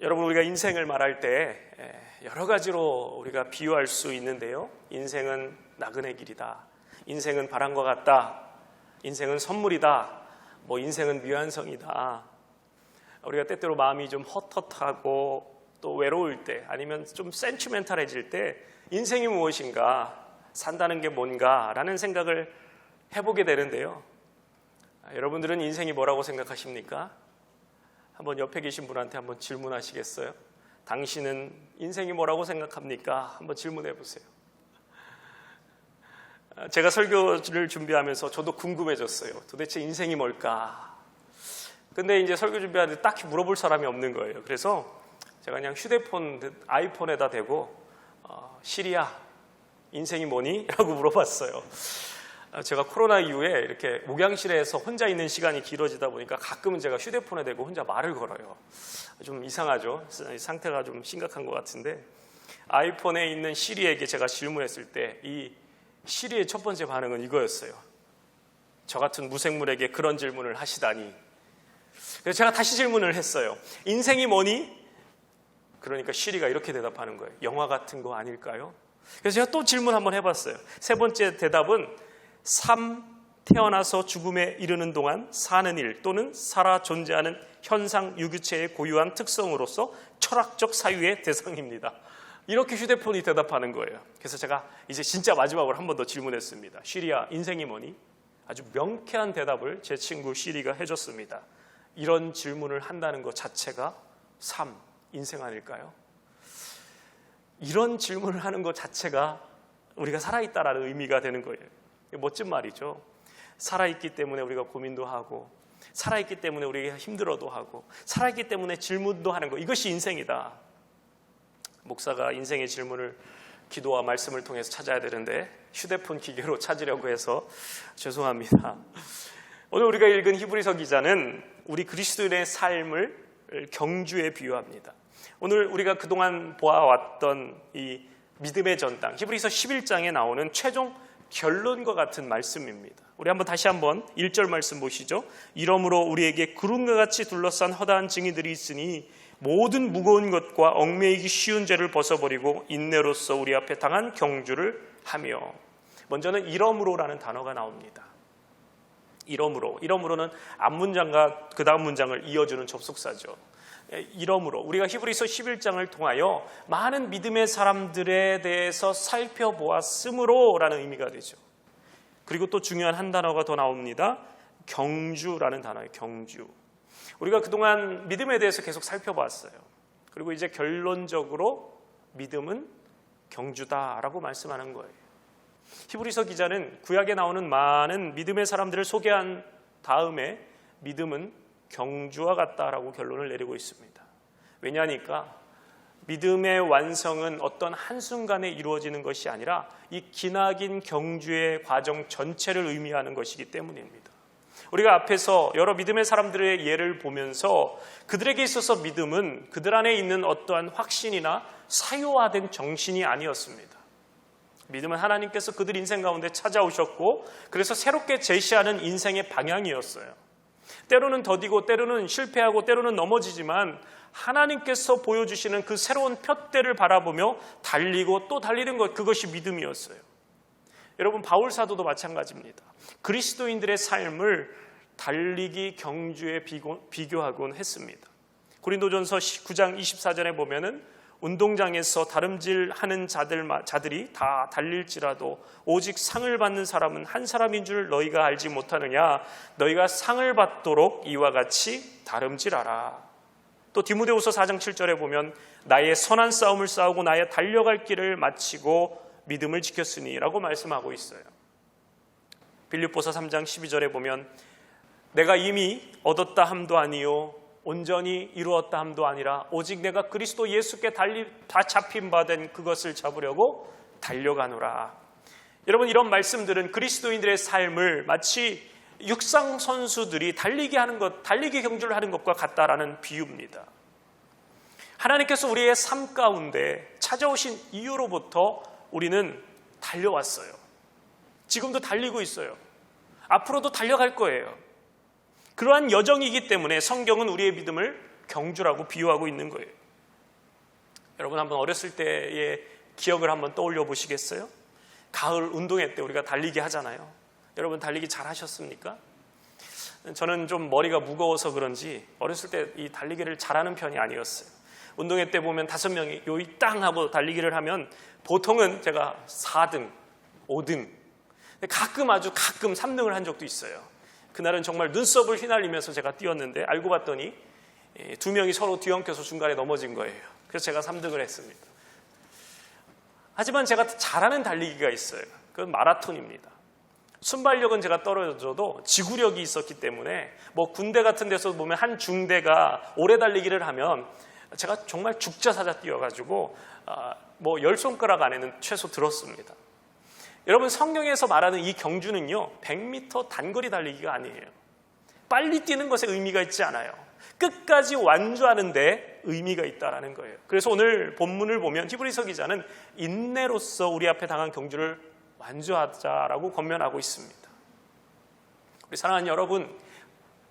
여러분, 우리가 인생을 말할 때 여러 가지로 우리가 비유할 수 있는데요. 인생은 나그네 길이다. 인생은 바람과 같다. 인생은 선물이다. 인생은 미완성이다. 우리가 때때로 마음이 좀 헛헛하고 또 외로울 때, 아니면 좀 센티멘탈해질 때 인생이 무엇인가, 산다는 게 뭔가라는 생각을 해보게 되는데요. 여러분들은 인생이 뭐라고 생각하십니까? 한번 옆에 계신 분한테 한번 질문하시겠어요? 당신은 인생이 뭐라고 생각합니까? 한번 질문해 보세요. 제가 설교를 준비하면서 저도 궁금해졌어요. 도대체 인생이 뭘까? 근데 이제 설교 준비하는데 딱히 물어볼 사람이 없는 거예요. 그래서 제가 그냥 아이폰에다 대고 시리야, 인생이 뭐니? 라고 물어봤어요. 제가 코로나 이후에 이렇게 목양실에서 혼자 있는 시간이 길어지다 보니까 가끔은 제가 휴대폰에 대고 혼자 말을 걸어요. 좀 이상하죠? 상태가 좀 심각한 것 같은데, 아이폰에 있는 시리에게 제가 질문했을 때 이 시리의 첫 번째 반응은 이거였어요. 저 같은 무생물에게 그런 질문을 하시다니. 그래서 제가 다시 질문을 했어요. 인생이 뭐니? 그러니까 시리가 이렇게 대답하는 거예요. 영화 같은 거 아닐까요? 그래서 제가 또 질문 한번 해봤어요. 세 번째 대답은 삶, 태어나서 죽음에 이르는 동안 사는 일 또는 살아 존재하는 현상 유기체의 고유한 특성으로서 철학적 사유의 대상입니다. 이렇게 휴대폰이 대답하는 거예요. 그래서 제가 이제 진짜 마지막으로 한 번 더 질문했습니다. 시리야, 인생이 뭐니? 아주 명쾌한 대답을 제 친구 시리가 해줬습니다. 이런 질문을 한다는 것 자체가 삶, 인생 아닐까요? 이런 질문을 하는 것 자체가 우리가 살아있다라는 의미가 되는 거예요. 멋진 말이죠. 살아있기 때문에 우리가 고민도 하고, 살아있기 때문에 우리가 힘들어도 하고, 살아있기 때문에 질문도 하는 거, 이것이 인생이다. 목사가 인생의 질문을 기도와 말씀을 통해서 찾아야 되는데 휴대폰 기계로 찾으려고 해서 죄송합니다. 오늘 우리가 읽은 히브리서 기자는 우리 그리스도인의 삶을 경주에 비유합니다. 오늘 우리가 그동안 보아왔던 이 믿음의 전당, 히브리서 11장에 나오는 최종 결론과 같은 말씀입니다. 우리 다시 한번 1절 말씀 보시죠. 이러므로 우리에게 구름과 같이 둘러싼 허다한 증인들이 있으니 모든 무거운 것과 얽매이기 쉬운 죄를 벗어버리고 인내로써 우리 앞에 당한 경주를 하며. 먼저는 이러므로라는 단어가 나옵니다. 이러므로는 앞문장과 그 다음 문장을 이어주는 접속사죠. 이러므로 우리가 히브리서 11장을 통하여 많은 믿음의 사람들에 대해서 살펴보았으므로 라는 의미가 되죠. 그리고 또 중요한 한 단어가 더 나옵니다. 경주라는 단어예요. 경주. 우리가 그동안 믿음에 대해서 계속 살펴봤어요. 그리고 이제 결론적으로 믿음은 경주다라고 말씀하는 거예요. 히브리서 기자는 구약에 나오는 많은 믿음의 사람들을 소개한 다음에 믿음은 경주와 같다라고 결론을 내리고 있습니다. 왜냐하니까 믿음의 완성은 어떤 한순간에 이루어지는 것이 아니라 이 기나긴 경주의 과정 전체를 의미하는 것이기 때문입니다. 우리가 앞에서 여러 믿음의 사람들의 예를 보면서 그들에게 있어서 믿음은 그들 안에 있는 어떠한 확신이나 사유화된 정신이 아니었습니다. 믿음은 하나님께서 그들 인생 가운데 찾아오셨고, 그래서 새롭게 제시하는 인생의 방향이었어요. 때로는 더디고 때로는 실패하고 때로는 넘어지지만 하나님께서 보여주시는 그 새로운 푯대를 바라보며 달리고 또 달리는 것, 그것이 믿음이었어요. 여러분, 바울 사도도 마찬가지입니다. 그리스도인들의 삶을 달리기 경주에 비교하곤 했습니다. 고린도전서 9장 24절에 보면은 운동장에서 다름질하는 자들이 다 달릴지라도 오직 상을 받는 사람은 한 사람인 줄 너희가 알지 못하느냐. 너희가 상을 받도록 이와 같이 다름질하라. 또 디모데후서 4장 7절에 보면 나의 선한 싸움을 싸우고 나의 달려갈 길을 마치고 믿음을 지켰으니 라고 말씀하고 있어요. 빌립보서 3장 12절에 보면 내가 이미 얻었다 함도 아니요 온전히 이루었다 함도 아니라 오직 내가 그리스도 예수께 다 잡힌 바 된 그것을 잡으려고 달려가노라. 여러분, 이런 말씀들은 그리스도인들의 삶을 마치 육상 선수들이 달리기 경주를 하는 것과 같다라는 비유입니다. 하나님께서 우리의 삶 가운데 찾아오신 이후로부터 우리는 달려왔어요. 지금도 달리고 있어요. 앞으로도 달려갈 거예요. 그러한 여정이기 때문에 성경은 우리의 믿음을 경주라고 비유하고 있는 거예요. 여러분 한번 어렸을 때의 기억을 한번 떠올려 보시겠어요? 가을 운동회 때 우리가 달리기 하잖아요. 여러분 달리기 잘 하셨습니까? 저는 좀 머리가 무거워서 그런지 어렸을 때 이 달리기를 잘하는 편이 아니었어요. 운동회 때 보면 5명이 요이 땅 하고 달리기를 하면 보통은 제가 4등, 5등, 가끔 아주 가끔 3등을 한 적도 있어요. 그날은 정말 눈썹을 휘날리면서 제가 뛰었는데 알고 봤더니 2명이 서로 뒤엉켜서 중간에 넘어진 거예요. 그래서 제가 3등을 했습니다. 하지만 제가 잘하는 달리기가 있어요. 그건 마라톤입니다. 순발력은 제가 떨어져도 지구력이 있었기 때문에 뭐 군대 같은 데서 보면 한 중대가 오래 달리기를 하면 제가 정말 죽자사자 뛰어가지고 뭐 10손가락 안에는 최소 들었습니다. 여러분 성경에서 말하는 이 경주는요 100m 단거리 달리기가 아니에요. 빨리 뛰는 것에 의미가 있지 않아요. 끝까지 완주하는 데 의미가 있다는 거예요. 그래서 오늘 본문을 보면 히브리서 기자는 인내로서 우리 앞에 당한 경주를 완주하자라고 권면하고 있습니다. 우리 사랑하는 여러분,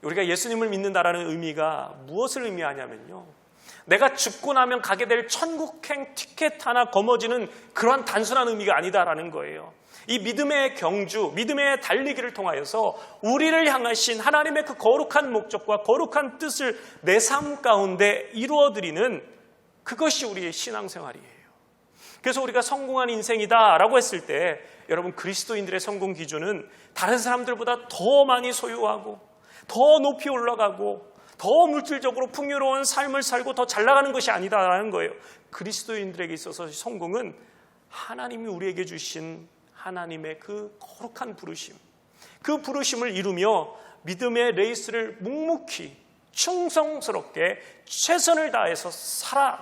우리가 예수님을 믿는다라는 의미가 무엇을 의미하냐면요, 내가 죽고 나면 가게 될 천국행 티켓 하나 거머쥐는 그러한 단순한 의미가 아니다라는 거예요. 이 믿음의 경주, 믿음의 달리기를 통하여서 우리를 향하신 하나님의 그 거룩한 목적과 거룩한 뜻을 내 삶 가운데 이루어드리는 그것이 우리의 신앙생활이에요. 그래서 우리가 성공한 인생이다라고 했을 때 여러분 그리스도인들의 성공 기준은 다른 사람들보다 더 많이 소유하고 더 높이 올라가고 더 물질적으로 풍요로운 삶을 살고 더 잘 나가는 것이 아니다라는 거예요. 그리스도인들에게 있어서 성공은 하나님이 우리에게 주신 하나님의 그 거룩한 부르심, 그 부르심을 이루며 믿음의 레이스를 묵묵히 충성스럽게 최선을 다해서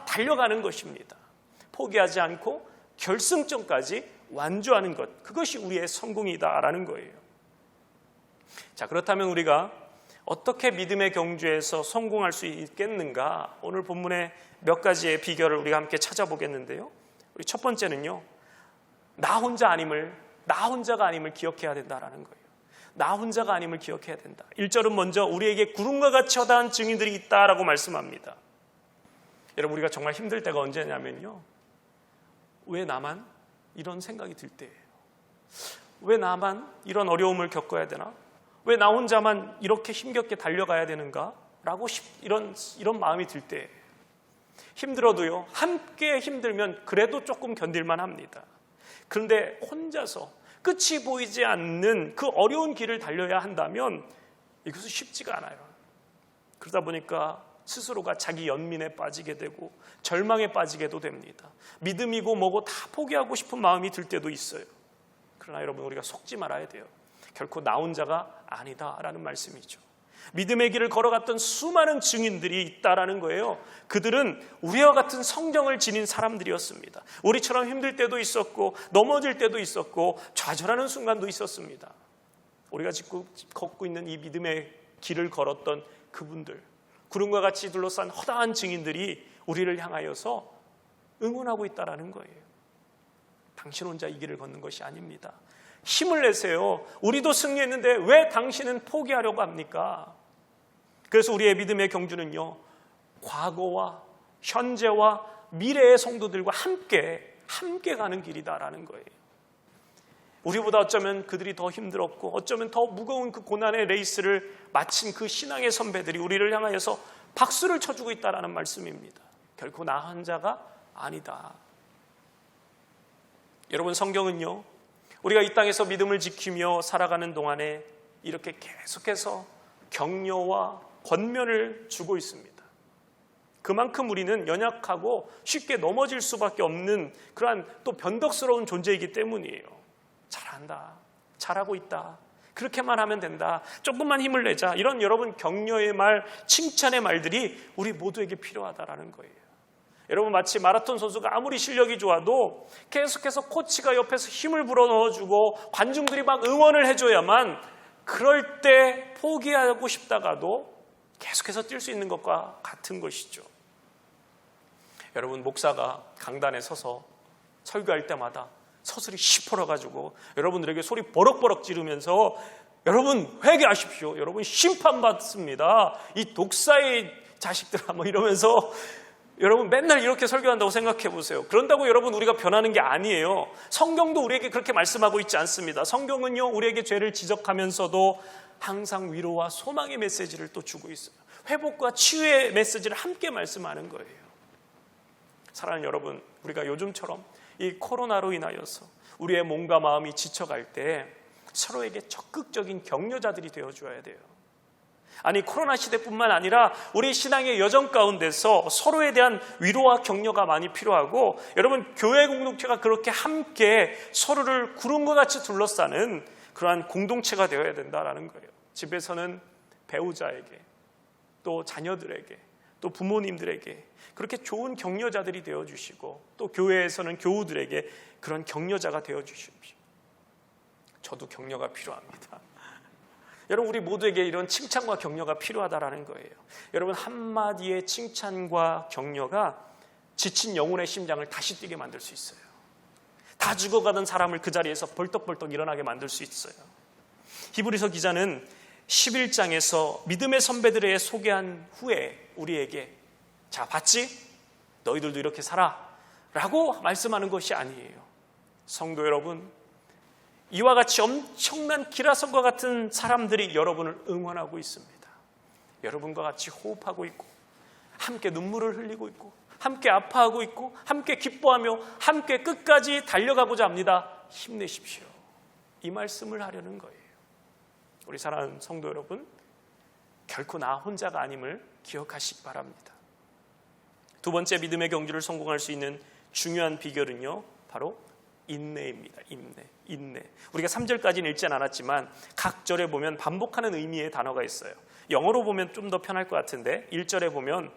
달려가는 것입니다. 포기하지 않고 결승점까지 완주하는 것, 그것이 우리의 성공이다라는 거예요. 자, 그렇다면 우리가 어떻게 믿음의 경주에서 성공할 수 있겠는가? 오늘 본문의 몇 가지의 비결을 우리가 함께 찾아보겠는데요. 우리 첫 번째는요, 나 혼자가 아님을 기억해야 된다라는 거예요. 나 혼자가 아님을 기억해야 된다. 1절은 먼저 우리에게 구름과 같이 허다한 증인들이 있다라고 말씀합니다. 여러분 우리가 정말 힘들 때가 언제냐면요, 왜 나만 이런 생각이 들 때예요. 왜 나만 이런 어려움을 겪어야 되나? 왜 나 혼자만 이렇게 힘겹게 달려가야 되는가? 라고 이런 마음이 들 때예요. 힘들어도요, 함께 힘들면 그래도 조금 견딜만 합니다. 그런데 혼자서 끝이 보이지 않는 그 어려운 길을 달려야 한다면 이것은 쉽지가 않아요. 그러다 보니까 스스로가 자기 연민에 빠지게 되고 절망에 빠지게도 됩니다. 믿음이고 뭐고 다 포기하고 싶은 마음이 들 때도 있어요. 그러나 여러분 우리가 속지 말아야 돼요. 결코 나 혼자가 아니다라는 말씀이죠. 믿음의 길을 걸어갔던 수많은 증인들이 있다라는 거예요. 그들은 우리와 같은 성경을 지닌 사람들이었습니다. 우리처럼 힘들 때도 있었고 넘어질 때도 있었고 좌절하는 순간도 있었습니다. 우리가 지금 걷고 있는 이 믿음의 길을 걸었던 그분들, 구름과 같이 둘러싼 허다한 증인들이 우리를 향하여서 응원하고 있다라는 거예요. 당신 혼자 이 길을 걷는 것이 아닙니다. 힘을 내세요. 우리도 승리했는데 왜 당신은 포기하려고 합니까? 그래서 우리의 믿음의 경주는요, 과거와 현재와 미래의 성도들과 함께 가는 길이다라는 거예요. 우리보다 어쩌면 그들이 더 힘들었고 어쩌면 더 무거운 그 고난의 레이스를 마친 그 신앙의 선배들이 우리를 향하여서 박수를 쳐주고 있다라는 말씀입니다. 결코 나 혼자가 아니다. 여러분 성경은요, 우리가 이 땅에서 믿음을 지키며 살아가는 동안에 이렇게 계속해서 격려와 권면을 주고 있습니다. 그만큼 우리는 연약하고 쉽게 넘어질 수밖에 없는 그러한 또 변덕스러운 존재이기 때문이에요. 잘한다, 잘하고 있다, 그렇게만 하면 된다, 조금만 힘을 내자, 이런 여러분 격려의 말, 칭찬의 말들이 우리 모두에게 필요하다라는 거예요. 여러분 마치 마라톤 선수가 아무리 실력이 좋아도 계속해서 코치가 옆에서 힘을 불어넣어주고 관중들이 막 응원을 해줘야만, 그럴 때 포기하고 싶다가도 계속해서 뛸 수 있는 것과 같은 것이죠. 여러분 목사가 강단에 서서 설교할 때마다 서슬이 시퍼러가지고 여러분들에게 소리 버럭버럭 지르면서 여러분 회개하십시오, 여러분 심판받습니다, 이 독사의 자식들아 뭐 이러면서 여러분 맨날 이렇게 설교한다고 생각해 보세요. 그런다고 여러분 우리가 변하는 게 아니에요. 성경도 우리에게 그렇게 말씀하고 있지 않습니다. 성경은요 우리에게 죄를 지적하면서도 항상 위로와 소망의 메시지를 또 주고 있어요. 회복과 치유의 메시지를 함께 말씀하는 거예요. 사랑하는 여러분, 우리가 요즘처럼 이 코로나로 인하여서 우리의 몸과 마음이 지쳐갈 때 서로에게 적극적인 격려자들이 되어줘야 돼요. 아니 코로나 시대뿐만 아니라 우리 신앙의 여정 가운데서 서로에 대한 위로와 격려가 많이 필요하고, 여러분 교회 공동체가 그렇게 함께 서로를 구름과 같이 둘러싸는 그러한 공동체가 되어야 된다라는 거예요. 집에서는 배우자에게, 또 자녀들에게, 또 부모님들에게 그렇게 좋은 격려자들이 되어주시고, 또 교회에서는 교우들에게 그런 격려자가 되어주십시오. 저도 격려가 필요합니다. 여러분 우리 모두에게 이런 칭찬과 격려가 필요하다라는 거예요. 여러분 한마디의 칭찬과 격려가 지친 영혼의 심장을 다시 뛰게 만들 수 있어요. 다 죽어가던 사람을 그 자리에서 벌떡벌떡 일어나게 만들 수 있어요. 히브리서 기자는 11장에서 믿음의 선배들에 소개한 후에 우리에게 자 봤지? 너희들도 이렇게 살아 라고 말씀하는 것이 아니에요. 성도 여러분, 이와 같이 엄청난 기라성과 같은 사람들이 여러분을 응원하고 있습니다. 여러분과 같이 호흡하고 있고, 함께 눈물을 흘리고 있고, 함께 아파하고 있고, 함께 기뻐하며 함께 끝까지 달려가고자 합니다. 힘내십시오. 이 말씀을 하려는 거예요. 우리 사랑하는 성도 여러분, 결코 나 혼자가 아님을 기억하시기 바랍니다. 두 번째 믿음의 경주를 성공할 수 있는 중요한 비결은요, 바로 인내입니다. 인내. 우리가 3절까지는 읽진 않았지만 각 절에 보면 반복하는 의미의 단어가 있어요. 영어로 보면 좀 더 편할 것 같은데 1절에 보면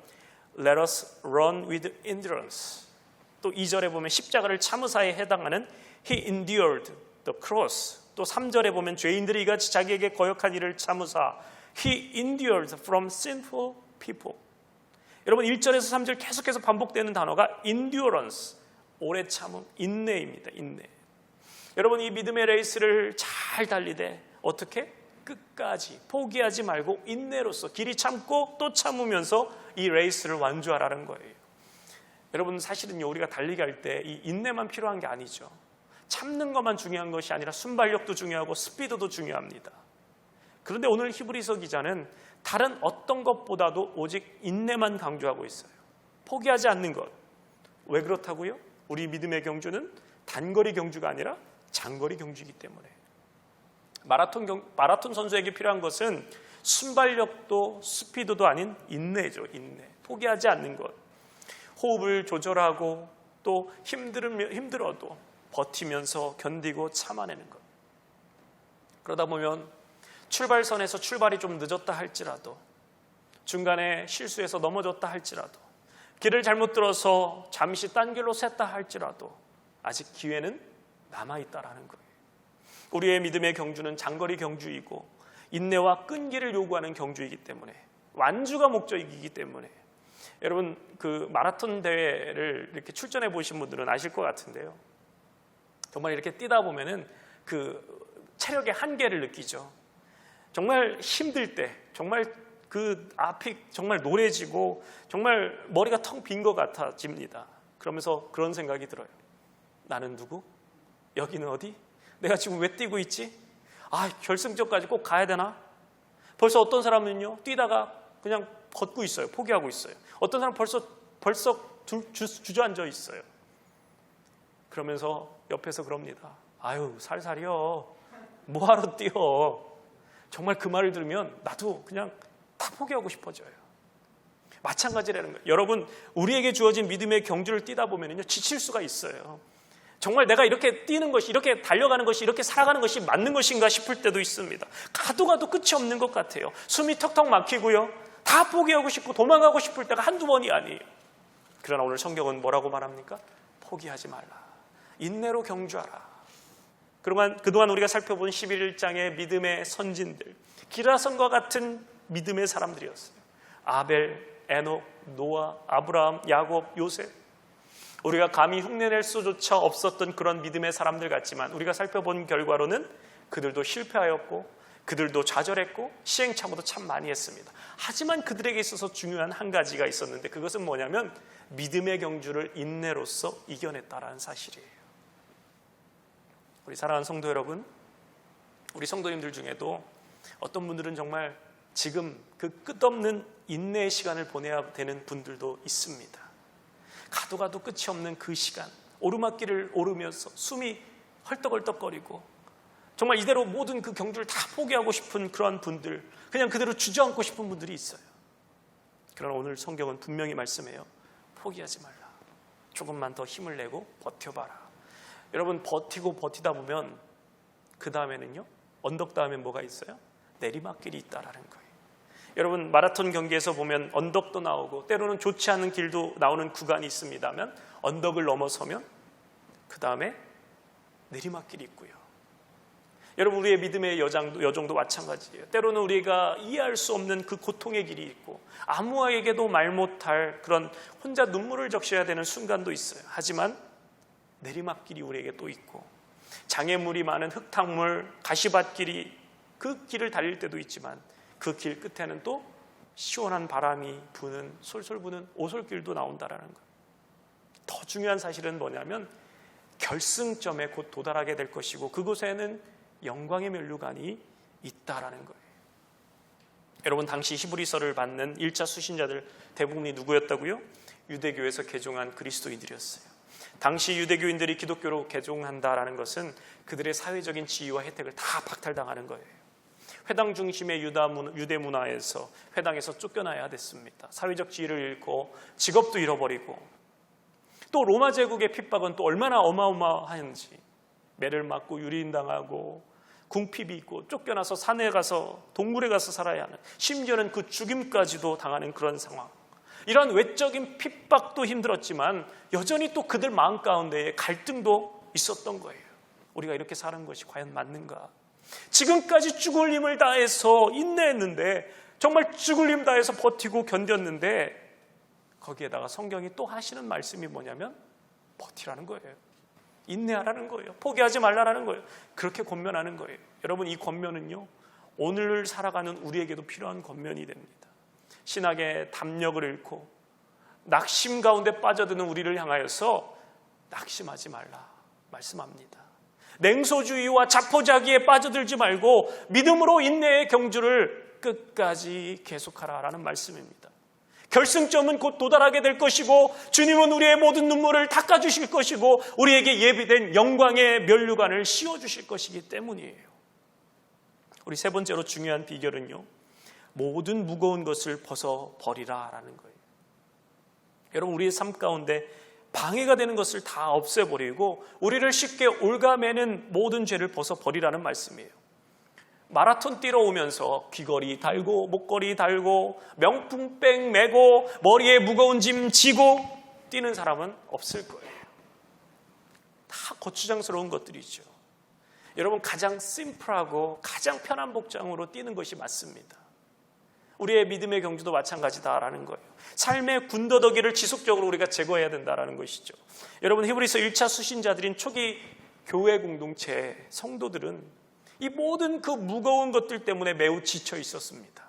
Let us run with endurance. 또 2절에 보면 십자가를 참으사에 해당하는 He endured the cross. 또 3절에 보면 죄인들이 이같이 자기에게 거역한 일을 참으사 He endured from sinful people. 여러분 1절에서 3절 계속해서 반복되는 단어가 endurance, 오래 참음, 인내입니다. 인내. 여러분 이 믿음의 레이스를 잘 달리되 어떻게? 끝까지 포기하지 말고 인내로서 길이 참고 또 참으면서 이 레이스를 완주하라는 거예요. 여러분 사실은요 우리가 달리기 할 때 이 인내만 필요한 게 아니죠. 참는 것만 중요한 것이 아니라 순발력도 중요하고 스피드도 중요합니다. 그런데 오늘 히브리서 기자는 다른 어떤 것보다도 오직 인내만 강조하고 있어요. 포기하지 않는 것. 왜 그렇다고요? 우리 믿음의 경주는 단거리 경주가 아니라 장거리 경주이기 때문에. 마라톤 선수에게 필요한 것은 순발력도 스피드도 아닌 인내죠. 인내. 포기하지 않는 것. 호흡을 조절하고 또 힘들어도 버티면서 견디고 참아내는 것. 그러다 보면 출발선에서 출발이 좀 늦었다 할지라도, 중간에 실수해서 넘어졌다 할지라도, 길을 잘못 들어서 잠시 딴 길로 샜다 할지라도 아직 기회는 남아있다라는 거예요. 우리의 믿음의 경주는 장거리 경주이고 인내와 끈기를 요구하는 경주이기 때문에, 완주가 목적이기 때문에, 여러분 그 마라톤 대회를 이렇게 출전해 보신 분들은 아실 것 같은데요. 정말 이렇게 뛰다 보면은 그 체력의 한계를 느끼죠. 정말 힘들 때, 정말 그 앞이 정말 노래지고 정말 머리가 텅 빈 것 같아집니다. 그러면서 그런 생각이 들어요. 나는 누구? 여기는 어디? 내가 지금 왜 뛰고 있지? 결승점까지 꼭 가야 되나? 벌써 어떤 사람은요 뛰다가 그냥 걷고 있어요. 포기하고 있어요. 어떤 사람은 벌써 주저앉아 있어요. 그러면서 옆에서 그럽니다. 살살이요. 뭐하러 뛰어? 정말 그 말을 들으면 나도 그냥 다 포기하고 싶어져요. 마찬가지라는 거예요. 여러분 우리에게 주어진 믿음의 경주를 뛰다 보면요 지칠 수가 있어요. 정말 내가 이렇게 뛰는 것이, 이렇게 달려가는 것이, 이렇게 살아가는 것이 맞는 것인가 싶을 때도 있습니다. 가도 끝이 없는 것 같아요. 숨이 턱턱 막히고요. 다 포기하고 싶고 도망가고 싶을 때가 한두 번이 아니에요. 그러나 오늘 성경은 뭐라고 말합니까? 포기하지 말라. 인내로 경주하라. 그동안 우리가 살펴본 11장의 믿음의 선진들, 기라성과 같은 믿음의 사람들이었어요. 아벨, 에녹, 노아, 아브라함, 야곱, 요셉. 우리가 감히 흉내낼 수조차 없었던 그런 믿음의 사람들 같지만 우리가 살펴본 결과로는 그들도 실패하였고 그들도 좌절했고 시행착오도 참 많이 했습니다. 하지만 그들에게 있어서 중요한 한 가지가 있었는데 그것은 뭐냐면 믿음의 경주를 인내로서 이겨냈다라는 사실이에요. 우리 사랑하는 성도 여러분, 우리 성도님들 중에도 어떤 분들은 정말 지금 그 끝없는 인내의 시간을 보내야 되는 분들도 있습니다. 가도 가도 끝이 없는 그 시간, 오르막길을 오르면서 숨이 헐떡헐떡거리고 정말 이대로 모든 그 경주를 다 포기하고 싶은 그런 분들, 그냥 그대로 주저앉고 싶은 분들이 있어요. 그러나 오늘 성경은 분명히 말씀해요. 포기하지 말라. 조금만 더 힘을 내고 버텨봐라. 여러분, 버티고 버티다 보면 그 다음에는요, 언덕 다음에 뭐가 있어요? 내리막길이 있다라는 거예요. 여러분, 마라톤 경기에서 보면 언덕도 나오고 때로는 좋지 않은 길도 나오는 구간이 있습니다만 언덕을 넘어서면 그 다음에 내리막길이 있고요. 여러분, 우리의 믿음의 여정도 마찬가지예요. 때로는 우리가 이해할 수 없는 그 고통의 길이 있고 아무에게도 말 못할 그런 혼자 눈물을 적셔야 되는 순간도 있어요. 하지만 내리막길이 우리에게 또 있고 장애물이 많은 흙탕물, 가시밭길이 그 길을 달릴 때도 있지만 그 길 끝에는 또 시원한 바람이 부는, 솔솔 부는 오솔길도 나온다라는 거예요. 더 중요한 사실은 뭐냐면 결승점에 곧 도달하게 될 것이고 그곳에는 영광의 면류관이 있다라는 거예요. 여러분, 당시 히브리서를 받는 1차 수신자들 대부분이 누구였다고요? 유대교에서 개종한 그리스도인들이었어요. 당시 유대교인들이 기독교로 개종한다라는 것은 그들의 사회적인 지위와 혜택을 다 박탈당하는 거예요. 회당 중심의 유대 문화에서 회당에서 쫓겨나야 됐습니다. 사회적 지위를 잃고 직업도 잃어버리고 또 로마 제국의 핍박은 또 얼마나 어마어마한지 매를 맞고 유린당하고 궁핍이 있고 쫓겨나서 산에 가서 동굴에 가서 살아야 하는, 심지어는 그 죽임까지도 당하는 그런 상황. 이러한 외적인 핍박도 힘들었지만 여전히 또 그들 마음 가운데에 갈등도 있었던 거예요. 우리가 이렇게 사는 것이 과연 맞는가? 지금까지 죽을 힘을 다해서 인내했는데, 정말 죽을 힘 다해서 버티고 견뎠는데 거기에다가 성경이 또 하시는 말씀이 뭐냐면 버티라는 거예요. 인내하라는 거예요. 포기하지 말라라는 거예요. 그렇게 권면하는 거예요. 여러분, 이 권면은요, 오늘 살아가는 우리에게도 필요한 권면이 됩니다. 신학의 담력을 잃고 낙심 가운데 빠져드는 우리를 향하여서 낙심하지 말라 말씀합니다. 냉소주의와 자포자기에 빠져들지 말고 믿음으로 인내의 경주를 끝까지 계속하라라는 말씀입니다. 결승점은 곧 도달하게 될 것이고 주님은 우리의 모든 눈물을 닦아주실 것이고 우리에게 예비된 영광의 면류관을 씌워주실 것이기 때문이에요. 우리 세 번째로 중요한 비결은요, 모든 무거운 것을 벗어버리라라는 거예요. 여러분, 우리의 삶 가운데 방해가 되는 것을 다 없애버리고 우리를 쉽게 올가매는 모든 죄를 벗어버리라는 말씀이에요. 마라톤 뛰러 오면서 귀걸이 달고 목걸이 달고 명품백 메고 머리에 무거운 짐 지고 뛰는 사람은 없을 거예요. 다 고추장스러운 것들이죠. 여러분, 가장 심플하고 가장 편한 복장으로 뛰는 것이 맞습니다. 우리의 믿음의 경주도 마찬가지다라는 거예요. 삶의 군더더기를 지속적으로 우리가 제거해야 된다라는 것이죠. 여러분, 히브리서 1차 수신자들인 초기 교회 공동체 성도들은 이 모든 그 무거운 것들 때문에 매우 지쳐 있었습니다.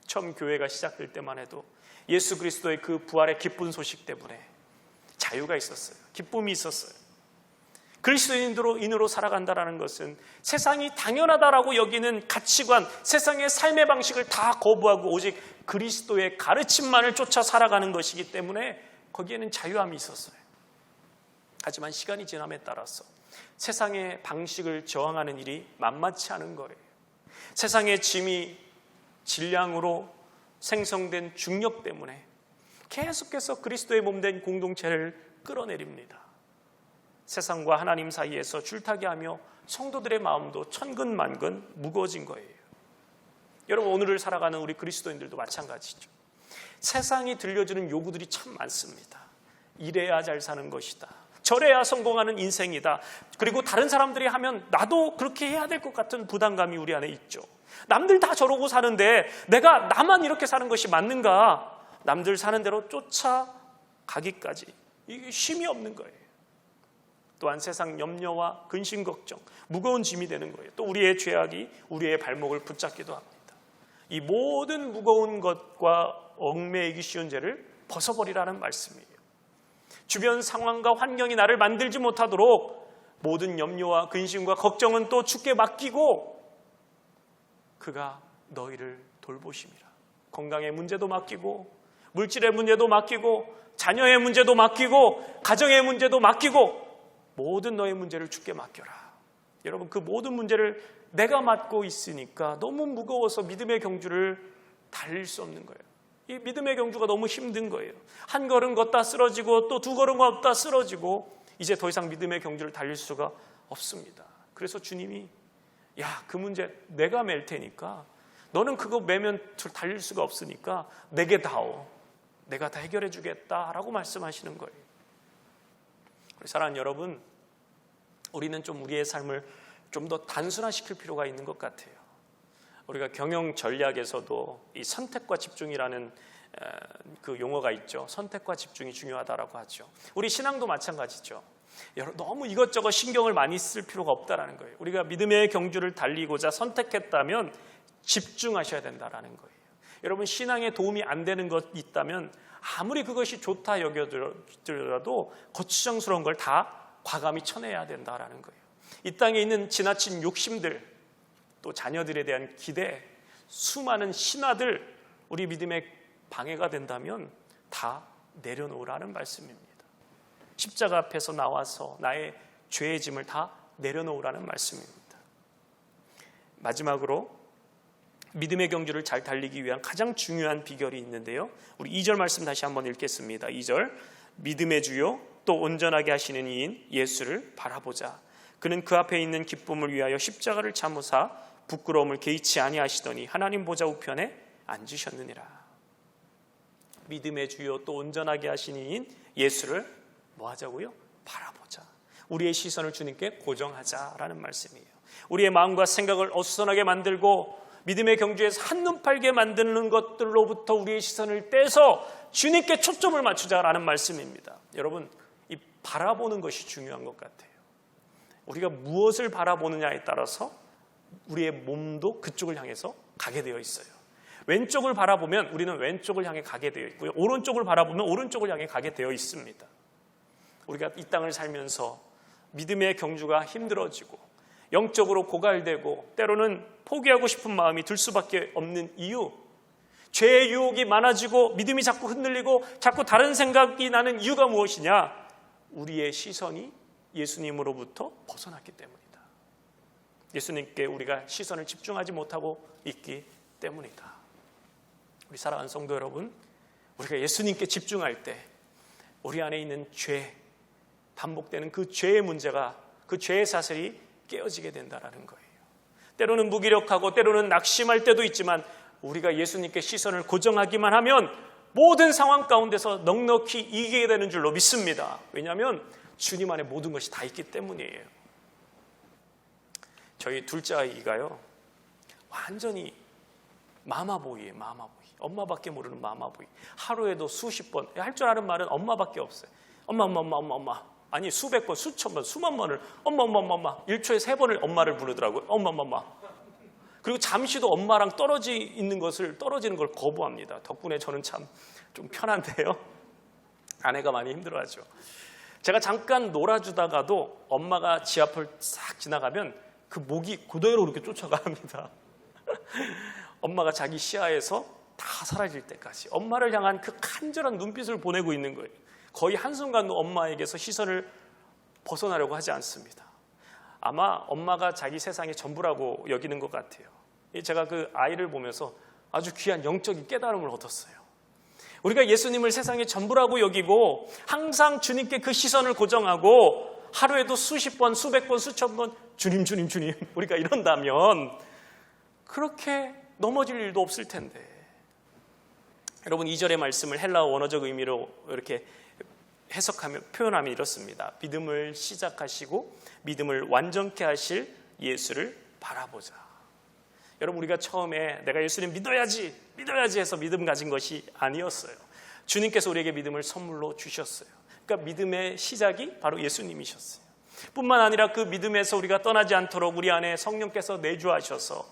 처음 교회가 시작될 때만 해도 예수 그리스도의 그 부활의 기쁜 소식 때문에 자유가 있었어요. 기쁨이 있었어요. 그리스도인으로 살아간다는 것은 세상이 당연하다라고 여기는 가치관, 세상의 삶의 방식을 다 거부하고 오직 그리스도의 가르침만을 쫓아 살아가는 것이기 때문에 거기에는 자유함이 있었어요. 하지만 시간이 지남에 따라서 세상의 방식을 저항하는 일이 만만치 않은 거예요. 세상의 짐이 질량으로 생성된 중력 때문에 계속해서 그리스도의 몸된 공동체를 끌어내립니다. 세상과 하나님 사이에서 줄타기하며 성도들의 마음도 천근만근 무거워진 거예요. 여러분, 오늘을 살아가는 우리 그리스도인들도 마찬가지죠. 세상이 들려주는 요구들이 참 많습니다. 이래야 잘 사는 것이다. 저래야 성공하는 인생이다. 그리고 다른 사람들이 하면 나도 그렇게 해야 될 것 같은 부담감이 우리 안에 있죠. 남들 다 저러고 사는데 내가 나만 이렇게 사는 것이 맞는가? 남들 사는 대로 쫓아가기까지 이게 쉼이 없는 거예요. 또한 세상 염려와 근심 걱정, 무거운 짐이 되는 거예요. 또 우리의 죄악이 우리의 발목을 붙잡기도 합니다. 이 모든 무거운 것과 얽매이기 쉬운 죄를 벗어버리라는 말씀이에요. 주변 상황과 환경이 나를 만들지 못하도록 모든 염려와 근심과 걱정은 또 주께 맡기고 그가 너희를 돌보심이라. 건강의 문제도 맡기고 물질의 문제도 맡기고 자녀의 문제도 맡기고 가정의 문제도 맡기고 모든 너의 문제를 주께 맡겨라. 여러분, 그 모든 문제를 내가 맡고 있으니까 너무 무거워서 믿음의 경주를 달릴 수 없는 거예요. 이 믿음의 경주가 너무 힘든 거예요. 한 걸음 걷다 쓰러지고 또 두 걸음 걷다 쓰러지고 이제 더 이상 믿음의 경주를 달릴 수가 없습니다. 그래서 주님이 그 문제 내가 맬 테니까 너는 그거 매면 달릴 수가 없으니까 내게 다오. 내가 다 해결해 주겠다라고 말씀하시는 거예요. 사랑하는 여러분, 우리는 좀 우리의 삶을 좀 더 단순화시킬 필요가 있는 것 같아요. 우리가 경영 전략에서도 이 선택과 집중이라는 그 용어가 있죠. 선택과 집중이 중요하다라고 하죠. 우리 신앙도 마찬가지죠. 너무 이것저것 신경을 많이 쓸 필요가 없다라는 거예요. 우리가 믿음의 경주를 달리고자 선택했다면 집중하셔야 된다라는 거예요. 여러분, 신앙에 도움이 안 되는 것 있다면 아무리 그것이 좋다 여겨들어도 거추장스러운 걸 다 과감히 쳐내야 된다라는 거예요. 이 땅에 있는 지나친 욕심들, 또 자녀들에 대한 기대, 수많은 신화들, 우리 믿음에 방해가 된다면 다 내려놓으라는 말씀입니다. 십자가 앞에서 나와서 나의 죄의 짐을 다 내려놓으라는 말씀입니다. 마지막으로 믿음의 경주를 잘 달리기 위한 가장 중요한 비결이 있는데요. 우리 2절 말씀 다시 한번 읽겠습니다. 2절, 믿음의 주요 또 온전하게 하시는 이인 예수를 바라보자. 그는 그 앞에 있는 기쁨을 위하여 십자가를 참으사 부끄러움을 개의치 아니하시더니 하나님 보좌 우편에 앉으셨느니라. 믿음의 주요 또 온전하게 하시는 이인 예수를 뭐 하자고요? 바라보자. 우리의 시선을 주님께 고정하자라는 말씀이에요. 우리의 마음과 생각을 어수선하게 만들고 믿음의 경주에서 한눈 팔게 만드는 것들로부터 우리의 시선을 떼서 주님께 초점을 맞추자라는 말씀입니다. 여러분, 이 바라보는 것이 중요한 것 같아요. 우리가 무엇을 바라보느냐에 따라서 우리의 몸도 그쪽을 향해서 가게 되어 있어요. 왼쪽을 바라보면 우리는 왼쪽을 향해 가게 되어 있고요. 오른쪽을 바라보면 오른쪽을 향해 가게 되어 있습니다. 우리가 이 땅을 살면서 믿음의 경주가 힘들어지고 영적으로 고갈되고 때로는 포기하고 싶은 마음이 들 수밖에 없는 이유, 죄의 유혹이 많아지고 믿음이 자꾸 흔들리고 자꾸 다른 생각이 나는 이유가 무엇이냐? 우리의 시선이 예수님으로부터 벗어났기 때문이다. 예수님께 우리가 시선을 집중하지 못하고 있기 때문이다. 우리 사랑하는 성도 여러분, 우리가 예수님께 집중할 때 우리 안에 있는 죄, 반복되는 그 죄의 문제가, 그 죄의 사슬이 깨어지게 된다는 거예요. 때로는 무기력하고 때로는 낙심할 때도 있지만 우리가 예수님께 시선을 고정하기만 하면 모든 상황 가운데서 넉넉히 이기게 되는 줄로 믿습니다. 왜냐하면 주님 안에 모든 것이 다 있기 때문이에요. 저희 둘째 아이가요, 완전히 마마보이예요. 마마보이. 엄마밖에 모르는 마마보이. 하루에도 수십 번, 할 줄 아는 말은 엄마밖에 없어요. 엄마. 아니, 수백 번, 수천 번, 수만 번을 엄마. 1초에 3번을 엄마를 부르더라고요. 엄마. 그리고 잠시도 엄마랑 떨어지는 걸 거부합니다. 덕분에 저는 참 좀 편한데요. 아내가 많이 힘들어하죠. 제가 잠깐 놀아주다가도 엄마가 지 앞을 싹 지나가면 그 목이 그대로 이렇게 쫓아갑니다. 엄마가 자기 시야에서 다 사라질 때까지 엄마를 향한 그 간절한 눈빛을 보내고 있는 거예요. 거의 한순간도 엄마에게서 시선을 벗어나려고 하지 않습니다. 아마 엄마가 자기 세상의 전부라고 여기는 것 같아요. 제가 그 아이를 보면서 아주 귀한 영적인 깨달음을 얻었어요. 우리가 예수님을 세상의 전부라고 여기고 항상 주님께 그 시선을 고정하고 하루에도 수십 번, 수백 번, 수천 번 주님 우리가 이런다면 그렇게 넘어질 일도 없을 텐데. 여러분, 2절의 말씀을 헬라어 원어적 의미로 이렇게 해석하면, 표현하면 이렇습니다. 믿음을 시작하시고 믿음을 완전케 하실 예수를 바라보자. 여러분, 우리가 처음에 내가 예수님 믿어야지 해서 믿음 가진 것이 아니었어요. 주님께서 우리에게 믿음을 선물로 주셨어요. 그러니까 믿음의 시작이 바로 예수님이셨어요. 뿐만 아니라 그 믿음에서 우리가 떠나지 않도록 우리 안에 성령께서 내주하셔서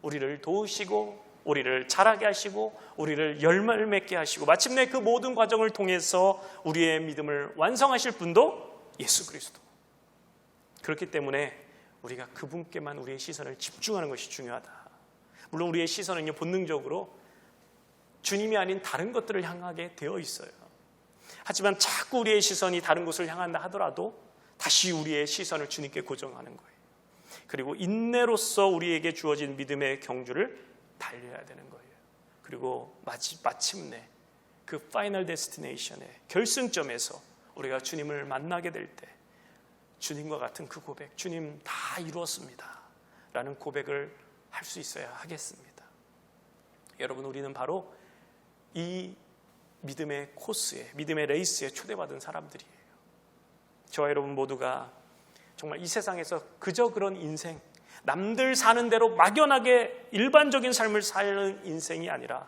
우리를 도우시고 우리를 자라게 하시고 우리를 열매를 맺게 하시고 마침내 그 모든 과정을 통해서 우리의 믿음을 완성하실 분도 예수 그리스도. 그렇기 때문에 우리가 그분께만 우리의 시선을 집중하는 것이 중요하다. 물론 우리의 시선은요, 본능적으로 주님이 아닌 다른 것들을 향하게 되어 있어요. 하지만 자꾸 우리의 시선이 다른 곳을 향한다 하더라도 다시 우리의 시선을 주님께 고정하는 거예요. 그리고 인내로서 우리에게 주어진 믿음의 경주를 달려야 되는 거예요. 그리고 마침내 그 파이널 데스티네이션의 결승점에서 우리가 주님을 만나게 될 때 주님과 같은 그 고백, 주님 다 이루었습니다 라는 고백을 할 수 있어야 하겠습니다. 여러분, 우리는 바로 이 믿음의 코스에, 믿음의 레이스에 초대받은 사람들이에요. 저와 여러분 모두가 정말 이 세상에서 그저 그런 인생, 남들 사는 대로 막연하게 일반적인 삶을 사는 인생이 아니라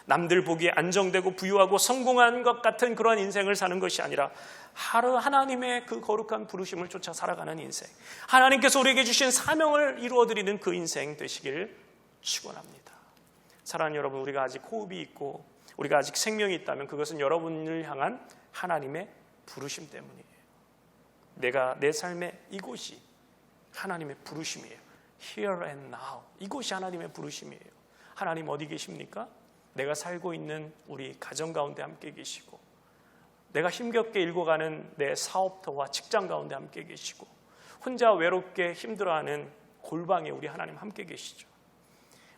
남들 보기에 안정되고 부유하고 성공한 것 같은 그러한 인생을 사는 것이 아니라 하루 하나님의 그 거룩한 부르심을 쫓아 살아가는 인생, 하나님께서 우리에게 주신 사명을 이루어드리는 그 인생 되시기를 축원합니다. 사랑하는 여러분, 우리가 아직 호흡이 있고 우리가 아직 생명이 있다면 그것은 여러분을 향한 하나님의 부르심 때문이에요. 내 삶의 이곳이 하나님의 부르심이에요. Here and now. 이곳이 하나님의 부르심이에요. 하나님 어디 계십니까? 내가 살고 있는 우리 가정 가운데 함께 계시고, 내가 힘겹게 일궈가는 내 사업터와 직장 가운데 함께 계시고, 혼자 외롭게 힘들어하는 골방에 우리 하나님 함께 계시죠.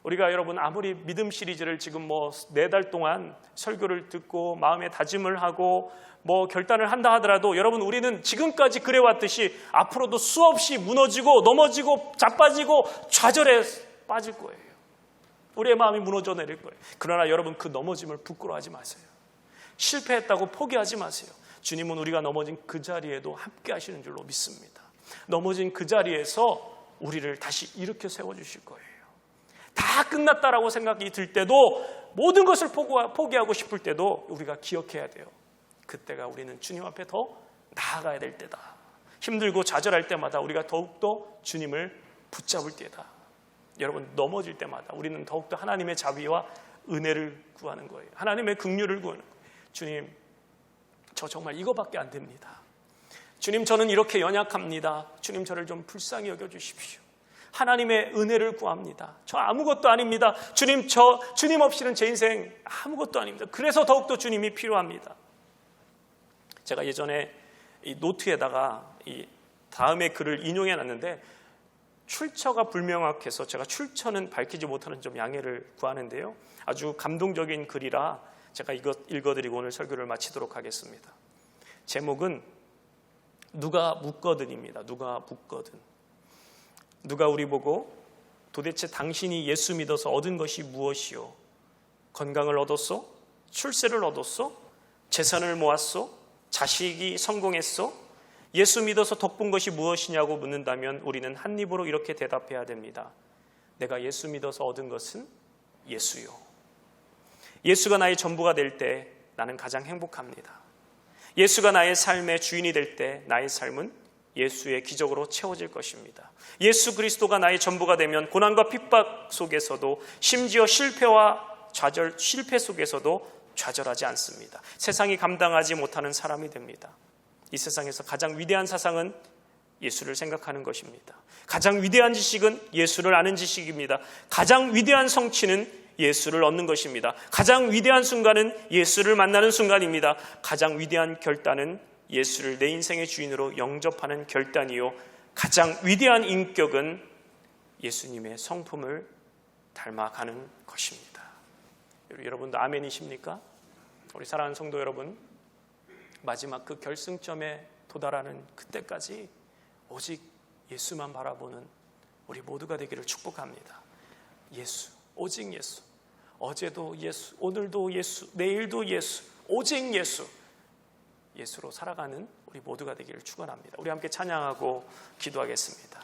우리가 여러분 아무리 믿음 시리즈를 지금 4달 동안 설교를 듣고 마음의 다짐을 하고 결단을 한다 하더라도 여러분, 우리는 지금까지 그래왔듯이 앞으로도 수없이 무너지고 넘어지고 자빠지고 좌절에 빠질 거예요. 우리의 마음이 무너져 내릴 거예요. 그러나 여러분, 그 넘어짐을 부끄러워하지 마세요. 실패했다고 포기하지 마세요. 주님은 우리가 넘어진 그 자리에도 함께 하시는 줄로 믿습니다. 넘어진 그 자리에서 우리를 다시 일으켜 세워주실 거예요. 다 끝났다라고 생각이 들 때도, 모든 것을 포기하고 싶을 때도 우리가 기억해야 돼요. 그때가 우리는 주님 앞에 더 나아가야 될 때다. 힘들고 좌절할 때마다 우리가 더욱더 주님을 붙잡을 때다. 여러분, 넘어질 때마다 우리는 더욱더 하나님의 자비와 은혜를 구하는 거예요. 하나님의 긍휼을 구하는 거예요. 주님, 저 정말 이거밖에 안 됩니다. 주님, 저는 이렇게 연약합니다. 주님, 저를 좀 불쌍히 여겨주십시오. 하나님의 은혜를 구합니다. 저 아무것도 아닙니다. 주님, 주님 없이는 제 인생 아무것도 아닙니다. 그래서 더욱더 주님이 필요합니다. 제가 예전에 이 노트에다가 이 다음에 글을 인용해 놨는데, 출처가 불명확해서 제가 출처는 밝히지 못하는 점 양해를 구하는데요. 아주 감동적인 글이라 제가 이것 읽어드리고 오늘 설교를 마치도록 하겠습니다. 제목은 누가 묻거든입니다. 누가 묻거든. 누가 우리 보고 도대체 당신이 예수 믿어서 얻은 것이 무엇이요? 건강을 얻었소? 출세를 얻었소? 재산을 모았소? 자식이 성공했소? 예수 믿어서 덕본 것이 무엇이냐고 묻는다면 우리는 한 입으로 이렇게 대답해야 됩니다. 내가 예수 믿어서 얻은 것은 예수요. 예수가 나의 전부가 될 때 나는 가장 행복합니다. 예수가 나의 삶의 주인이 될 때 나의 삶은 예수의 기적으로 채워질 것입니다. 예수 그리스도가 나의 전부가 되면 고난과 핍박 속에서도, 심지어 실패 속에서도 좌절하지 않습니다. 세상이 감당하지 못하는 사람이 됩니다. 이 세상에서 가장 위대한 사상은 예수를 생각하는 것입니다. 가장 위대한 지식은 예수를 아는 지식입니다. 가장 위대한 성취는 예수를 얻는 것입니다. 가장 위대한 순간은 예수를 만나는 순간입니다. 가장 위대한 결단은 예수를 내 인생의 주인으로 영접하는 결단이요, 가장 위대한 인격은 예수님의 성품을 닮아가는 것입니다. 여러분도 아멘이십니까? 우리 사랑하는 성도 여러분, 마지막 그 결승점에 도달하는 그때까지 오직 예수만 바라보는 우리 모두가 되기를 축복합니다. 예수, 오직 예수. 어제도 예수, 오늘도 예수, 내일도 예수, 오직 예수. 예수로 살아가는 우리 모두가 되기를 축원합니다. 우리 함께 찬양하고 기도하겠습니다.